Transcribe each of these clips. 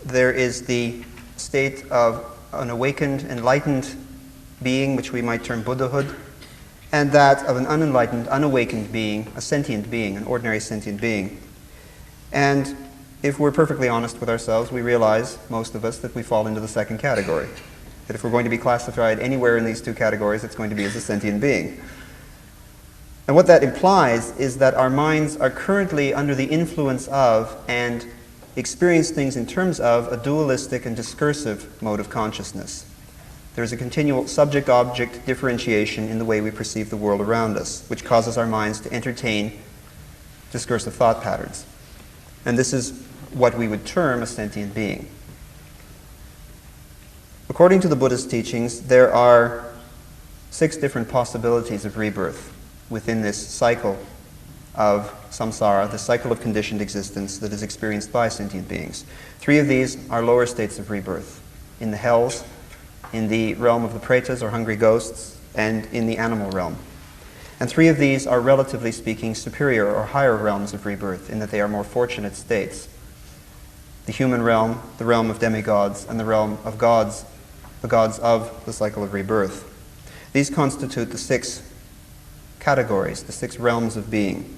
There is the state of an awakened, enlightened being, which we might term Buddhahood, and that of an unenlightened, unawakened being, a sentient being, an ordinary sentient being. And if we're perfectly honest with ourselves, we realize, most of us, that we fall into the second category. That if we're going to be classified anywhere in these two categories, it's going to be as a sentient being. And what that implies is that our minds are currently under the influence of and experience things in terms of a dualistic and discursive mode of consciousness. There's a continual subject-object differentiation in the way we perceive the world around us, which causes our minds to entertain discursive thought patterns. And this is what we would term a sentient being. According to the Buddhist teachings, there are 6 different possibilities of rebirth within this cycle of samsara, the cycle of conditioned existence that is experienced by sentient beings. 3 of these are lower states of rebirth, in the hells, in the realm of the pretas or hungry ghosts, and in the animal realm. And 3 of these are, relatively speaking, superior or higher realms of rebirth, in that they are more fortunate states. The human realm, the realm of demigods, and the realm of gods, the gods of the cycle of rebirth. These constitute the 6 categories, the 6 realms of being.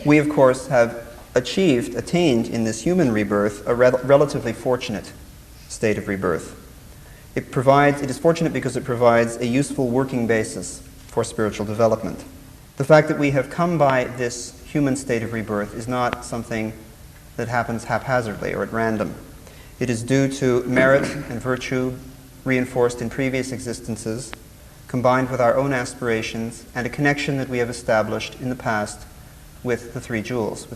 We, of course, have attained in this human rebirth a relatively fortunate state of rebirth. It is fortunate because it provides a useful working basis for spiritual development. The fact that we have come by this human state of rebirth is not something that happens haphazardly or at random. It is due to merit and virtue reinforced in previous existences, combined with our own aspirations and a connection that we have established in the past with the 3 jewels,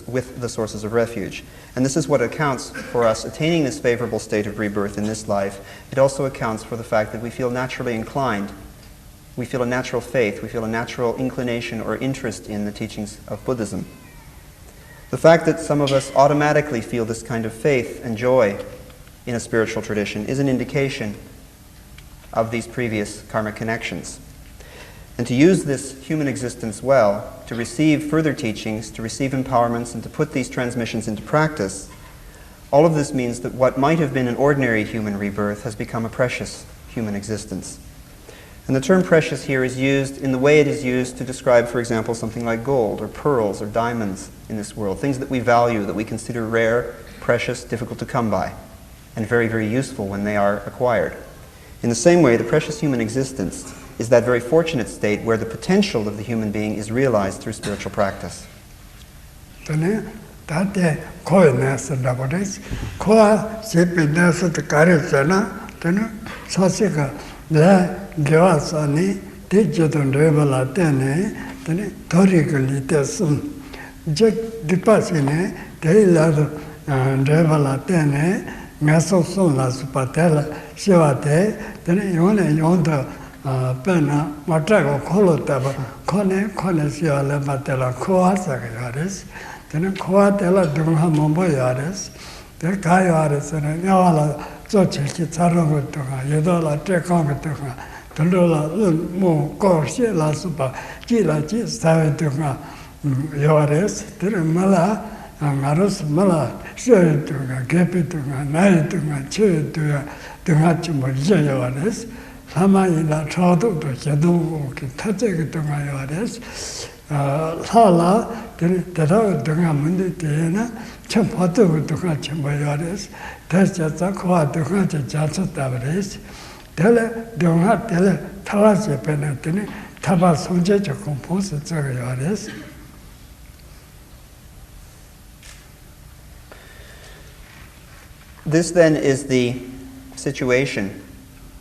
with the sources of refuge. And this is what accounts for us attaining this favorable state of rebirth in this life. It also accounts for the fact that we feel naturally inclined. We feel a natural faith. We feel a natural inclination or interest in the teachings of Buddhism. The fact that some of us automatically feel this kind of faith and joy in a spiritual tradition is an indication of these previous karmic connections. And to use this human existence well, to receive further teachings, to receive empowerments, and to put these transmissions into practice, all of this means that what might have been an ordinary human rebirth has become a precious human existence. And the term precious here is used in the way it is used to describe, for example, something like gold or pearls or diamonds in this world, things that we value, that we consider rare, precious, difficult to come by, and very, very useful when they are acquired. In the same way, the precious human existence is that very fortunate state where the potential of the human being is realized through spiritual practice. pena matrago kholo taba khone siala matela khoa sagares tene khoa tela dunga mombo yares te kayares ne yala zoche ki tsaro to ga yedola te kong to ga tolola mo ko she la supa ki la ki sa to ga yares tene mala ngaros mala she to ga gepe to ga nai to ga che to ga dunga chimo yares Samayina Trado to Yadu, Tatek Dungayares, Sala, Tera Dungamundi Tiena, Champato Duka Chimbayares, Tasha Duka Jasa Tavares, Tele Dunga Tele Tawasi Penatini, Tabasonja to compose Zagayares. This then is the situation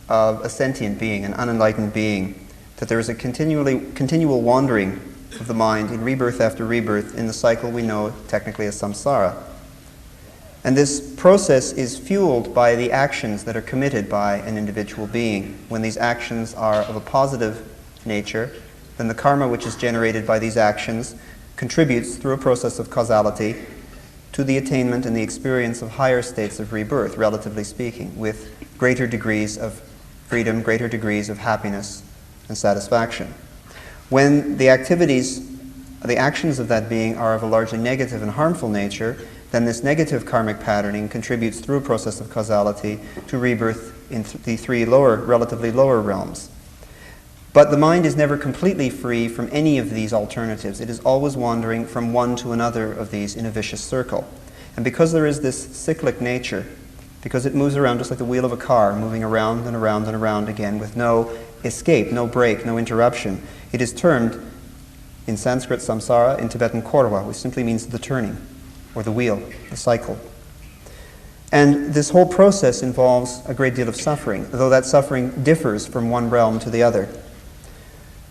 of a sentient being, an unenlightened being, that there is a continual wandering of the mind in rebirth after rebirth in the cycle we know technically as samsara. And this process is fueled by the actions that are committed by an individual being. When these actions are of a positive nature, then the karma which is generated by these actions contributes through a process of causality to the attainment and the experience of higher states of rebirth, relatively speaking, with greater degrees of freedom, greater degrees of happiness and satisfaction. When the activities, the actions of that being are of a largely negative and harmful nature, then this negative karmic patterning contributes through a process of causality to rebirth in the three relatively lower realms. But the mind is never completely free from any of these alternatives. It is always wandering from one to another of these in a vicious circle. And because there is this cyclic nature, because it moves around just like the wheel of a car, moving around and around and around again with no escape, no break, no interruption, it is termed in Sanskrit samsara, in Tibetan korwa, which simply means the turning, or the wheel, the cycle. And this whole process involves a great deal of suffering, though that suffering differs from one realm to the other.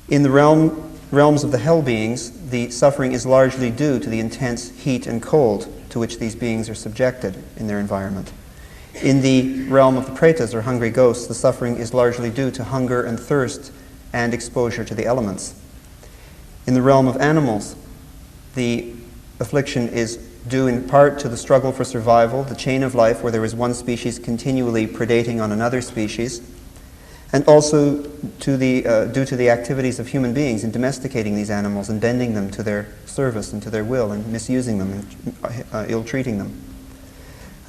In the realms of the hell beings, the suffering is largely due to the intense heat and cold to which these beings are subjected in their environment. In the realm of the pretas, or hungry ghosts, the suffering is largely due to hunger and thirst and exposure to the elements. In the realm of animals, the affliction is due in part to the struggle for survival, the chain of life where there is one species continually predating on another species, and also due to the activities of human beings in domesticating these animals and bending them to their service and to their will and misusing them and ill-treating them.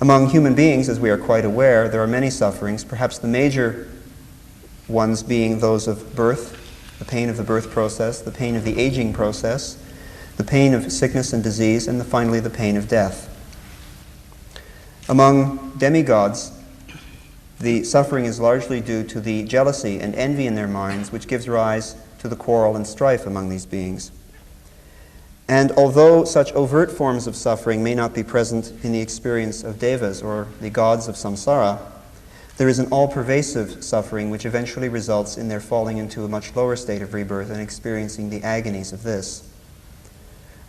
Among human beings, as we are quite aware, there are many sufferings, perhaps the major ones being those of birth, the pain of the birth process, the pain of the aging process, the pain of sickness and disease, and finally the pain of death. Among demigods, the suffering is largely due to the jealousy and envy in their minds, which gives rise to the quarrel and strife among these beings. And although such overt forms of suffering may not be present in the experience of devas or the gods of samsara, there is an all-pervasive suffering which eventually results in their falling into a much lower state of rebirth and experiencing the agonies of this.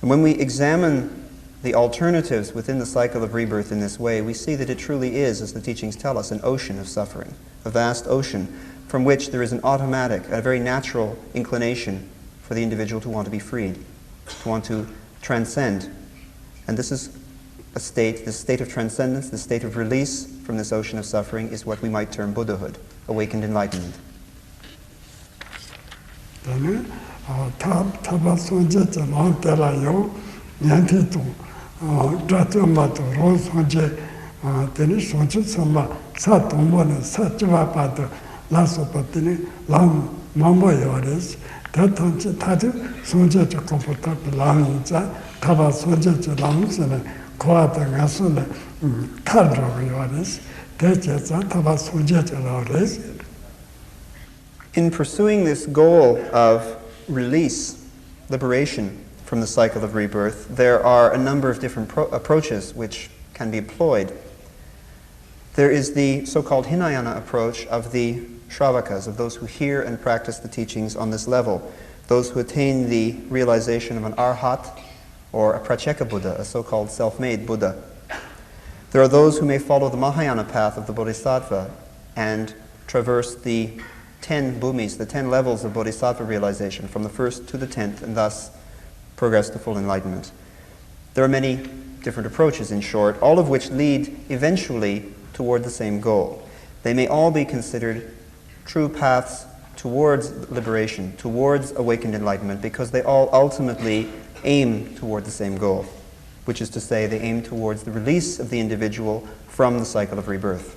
And when we examine the alternatives within the cycle of rebirth in this way, we see that it truly is, as the teachings tell us, an ocean of suffering, a vast ocean from which there is an automatic, a very natural inclination for the individual to want to be freed, to want to transcend. And this is a state, this state of transcendence, this state of release from this ocean of suffering is what we might term Buddhahood, awakened enlightenment. In pursuing this goal of release, liberation from the cycle of rebirth, there are a number of different approaches which can be employed. There is the so-called Hinayana approach of the Shravakas, of those who hear and practice the teachings on this level, those who attain the realization of an Arhat or a Pratyeka Buddha, a so-called self-made Buddha. There are those who may follow the Mahayana path of the Bodhisattva and traverse the 10 bhumis, the 10 levels of Bodhisattva realization, from the first to the 10th, and thus progress to full enlightenment. There are many different approaches, in short, all of which lead eventually toward the same goal. They may all be considered true paths towards liberation, towards awakened enlightenment, because they all ultimately aim toward the same goal, which is to say they aim towards the release of the individual from the cycle of rebirth.